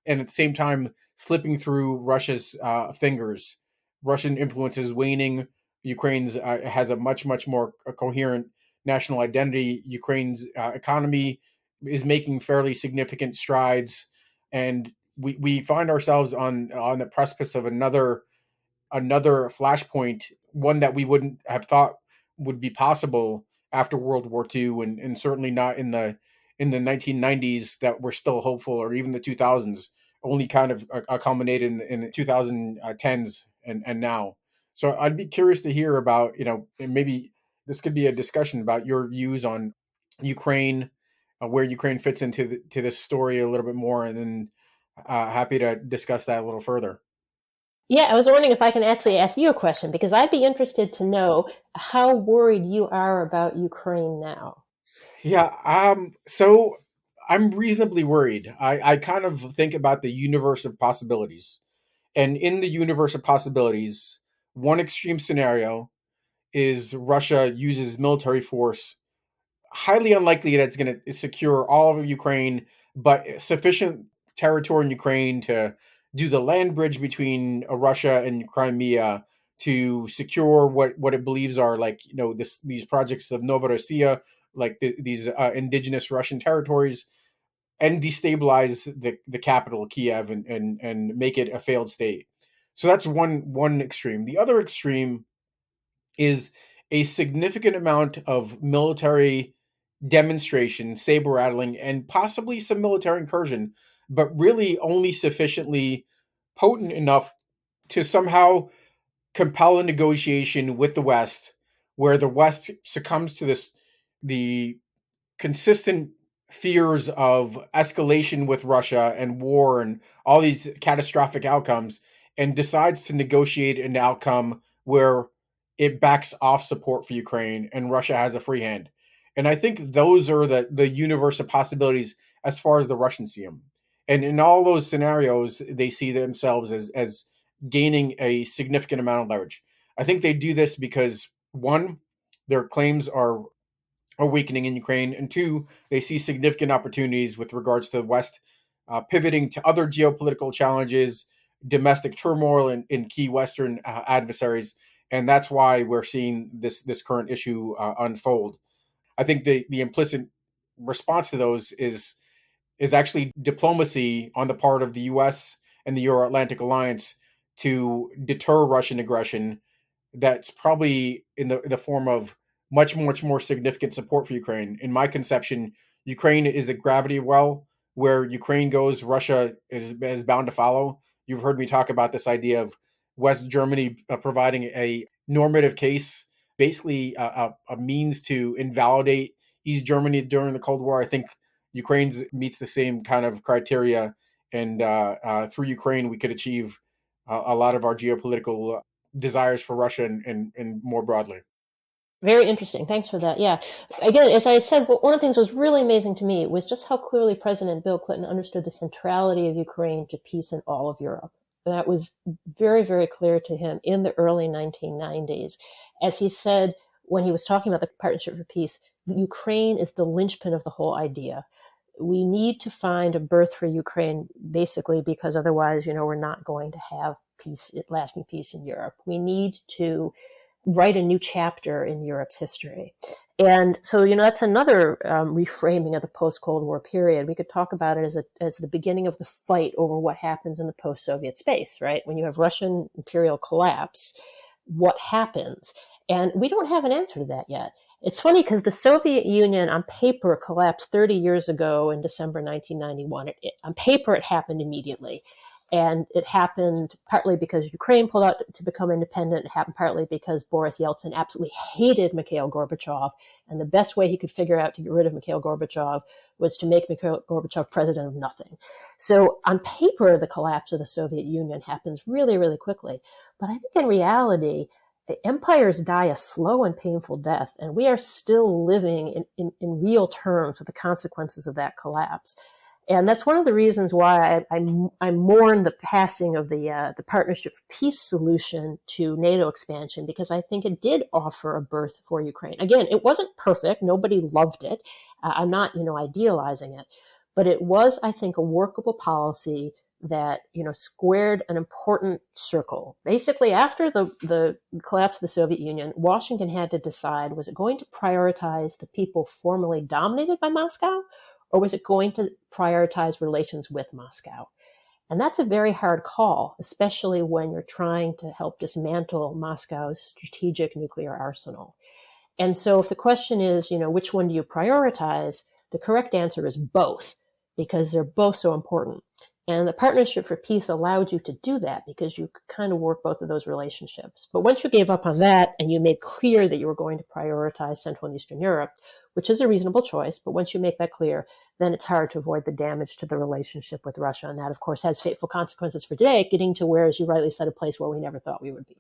and at the same time slipping through Russia's fingers. Russian influence is waning. Ukraine's has a much more coherent national identity. Ukraine's economy is making fairly significant strides, and we find ourselves on the precipice of another flashpoint, one that we wouldn't have thought would be possible after World War II, and certainly not in the 1990s that were still hopeful, or even the 2000s, only kind of culminated in the 2010s and now. So I'd be curious to hear about, and maybe this could be a discussion about your views on Ukraine, where Ukraine fits into to this story a little bit more, and then happy to discuss that a little further. Yeah, I was wondering if I can actually ask you a question because I'd be interested to know how worried you are about Ukraine now. Yeah, so I'm reasonably worried. I kind of think about the universe of possibilities. And in the universe of possibilities, one extreme scenario is Russia uses military force, highly unlikely that it's going to secure all of Ukraine, but sufficient territory in Ukraine to do the land bridge between Russia and Crimea to secure what it believes are, like, these projects of Novorossiya, like these indigenous Russian territories, and destabilize the capital Kiev, and make it a failed state. So that's one extreme. The other extreme is a significant amount of military demonstration, saber rattling, and possibly some military incursion, but really only sufficiently potent enough to somehow compel a negotiation with the West, where the West succumbs to the consistent fears of escalation with Russia and war and all these catastrophic outcomes, and decides to negotiate an outcome where it backs off support for Ukraine and Russia has a free hand. And I think those are the universe of possibilities as far as the Russians see them. And in all those scenarios, they see themselves as gaining a significant amount of leverage. I think they do this because, one, their claims are weakening in Ukraine, and two, they see significant opportunities with regards to the West pivoting to other geopolitical challenges, domestic turmoil in key Western adversaries, and that's why we're seeing this current issue unfold. I think the implicit response to those is actually diplomacy on the part of the U.S. and the Euro-Atlantic Alliance to deter Russian aggression, that's probably in the form of much more significant support for Ukraine. In my conception, Ukraine is a gravity well. Where Ukraine goes, Russia is bound to follow. You've heard me talk about this idea of West Germany providing a normative case, basically a means to invalidate East Germany during the Cold War. I think Ukraine's meets the same kind of criteria, and through Ukraine, we could achieve a lot of our geopolitical desires for Russia, and more broadly. Very interesting. Thanks for that. Yeah. Again, as I said, one of the things that was really amazing to me was just how clearly President Bill Clinton understood the centrality of Ukraine to peace in all of Europe. That was very, very clear to him in the early 1990s. As he said when he was talking about the Partnership for Peace, Ukraine is the linchpin of the whole idea. We need to find a berth for Ukraine, basically, because otherwise, we're not going to have peace, lasting peace in Europe. We need to write a new chapter in Europe's history. And so, that's another reframing of the post-Cold War period. We could talk about it as the beginning of the fight over what happens in the post-Soviet space, right? When you have Russian imperial collapse, what happens? And we don't have an answer to that yet. It's funny because the Soviet Union on paper collapsed 30 years ago in December 1991. On paper, it happened immediately. And it happened partly because Ukraine pulled out to become independent. It happened partly because Boris Yeltsin absolutely hated Mikhail Gorbachev. And the best way he could figure out to get rid of Mikhail Gorbachev was to make Mikhail Gorbachev president of nothing. So on paper, the collapse of the Soviet Union happens really, really quickly. But I think in reality, empires die a slow and painful death. And we are still living in real terms with the consequences of that collapse. And that's one of the reasons why I mourn the passing of the Partnership for Peace solution to NATO expansion, because I think it did offer a berth for Ukraine. Again, it wasn't perfect. Nobody loved it. I'm not, idealizing it. But it was, I think, a workable policy that, squared an important circle. Basically, after the collapse of the Soviet Union, Washington had to decide, was it going to prioritize the people formerly dominated by Moscow, or was it going to prioritize relations with Moscow? And that's a very hard call, especially when you're trying to help dismantle Moscow's strategic nuclear arsenal. And so if the question is, which one do you prioritize? The correct answer is both, because they're both so important. And the Partnership for Peace allowed you to do that because you could kind of work both of those relationships. But once you gave up on that and you made clear that you were going to prioritize Central and Eastern Europe, which is a reasonable choice, but once you make that clear, then it's hard to avoid the damage to the relationship with Russia. And that, of course, has fateful consequences for today, getting to where, as you rightly said, a place where we never thought we would be.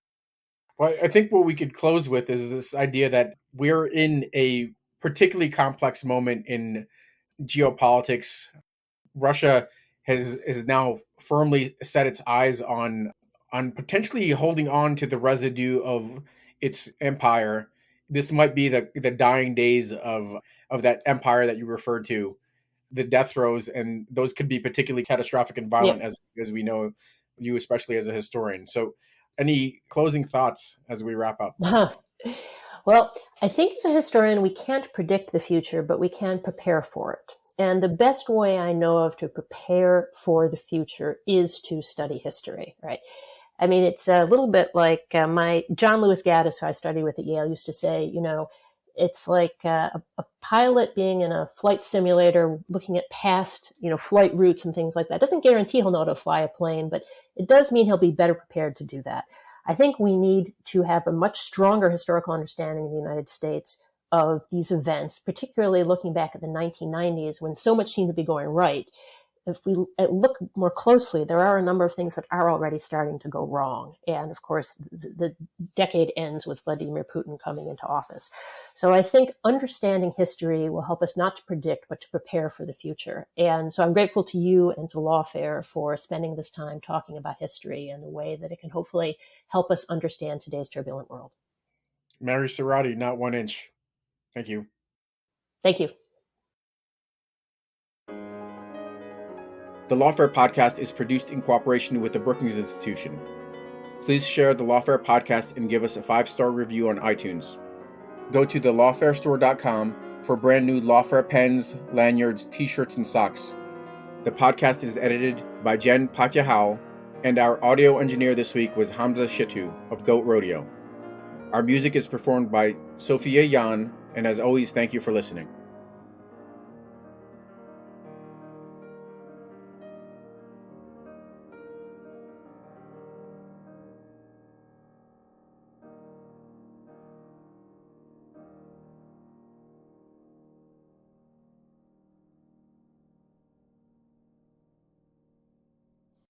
Well, I think what we could close with is this idea that we're in a particularly complex moment in geopolitics. Russia has now firmly set its eyes on potentially holding on to the residue of its empire. This might be the dying days of that empire that you referred to, the death throes, and those could be particularly catastrophic and violent, Yep. as we know, you especially as a historian. So any closing thoughts as we wrap up? Well, I think as a historian, we can't predict the future, but we can prepare for it. And the best way I know of to prepare for the future is to study history, right? I mean, it's a little bit like my John Lewis Gaddis, who I studied with at Yale, used to say, it's like a pilot being in a flight simulator looking at past, flight routes and things like that. It doesn't guarantee he'll know how to fly a plane, but it does mean he'll be better prepared to do that. I think we need to have a much stronger historical understanding in the United States of these events, particularly looking back at the 1990s when so much seemed to be going right. If we look more closely, there are a number of things that are already starting to go wrong. And of course, the decade ends with Vladimir Putin coming into office. So I think understanding history will help us not to predict, but to prepare for the future. And so I'm grateful to you and to Lawfare for spending this time talking about history and the way that it can hopefully help us understand today's turbulent world. Mary Sarotte, not 1 inch. Thank you. Thank you. The Lawfare podcast is produced in cooperation with the Brookings Institution. Please share the Lawfare podcast and give us a 5-star review on iTunes. Go to thelawfarestore.com for brand new Lawfare pens, lanyards, t-shirts, and socks. The podcast is edited by Jen Patyahal, and our audio engineer this week was Hamza Shitu of Goat Rodeo. Our music is performed by Sophia Yan, and as always, thank you for listening.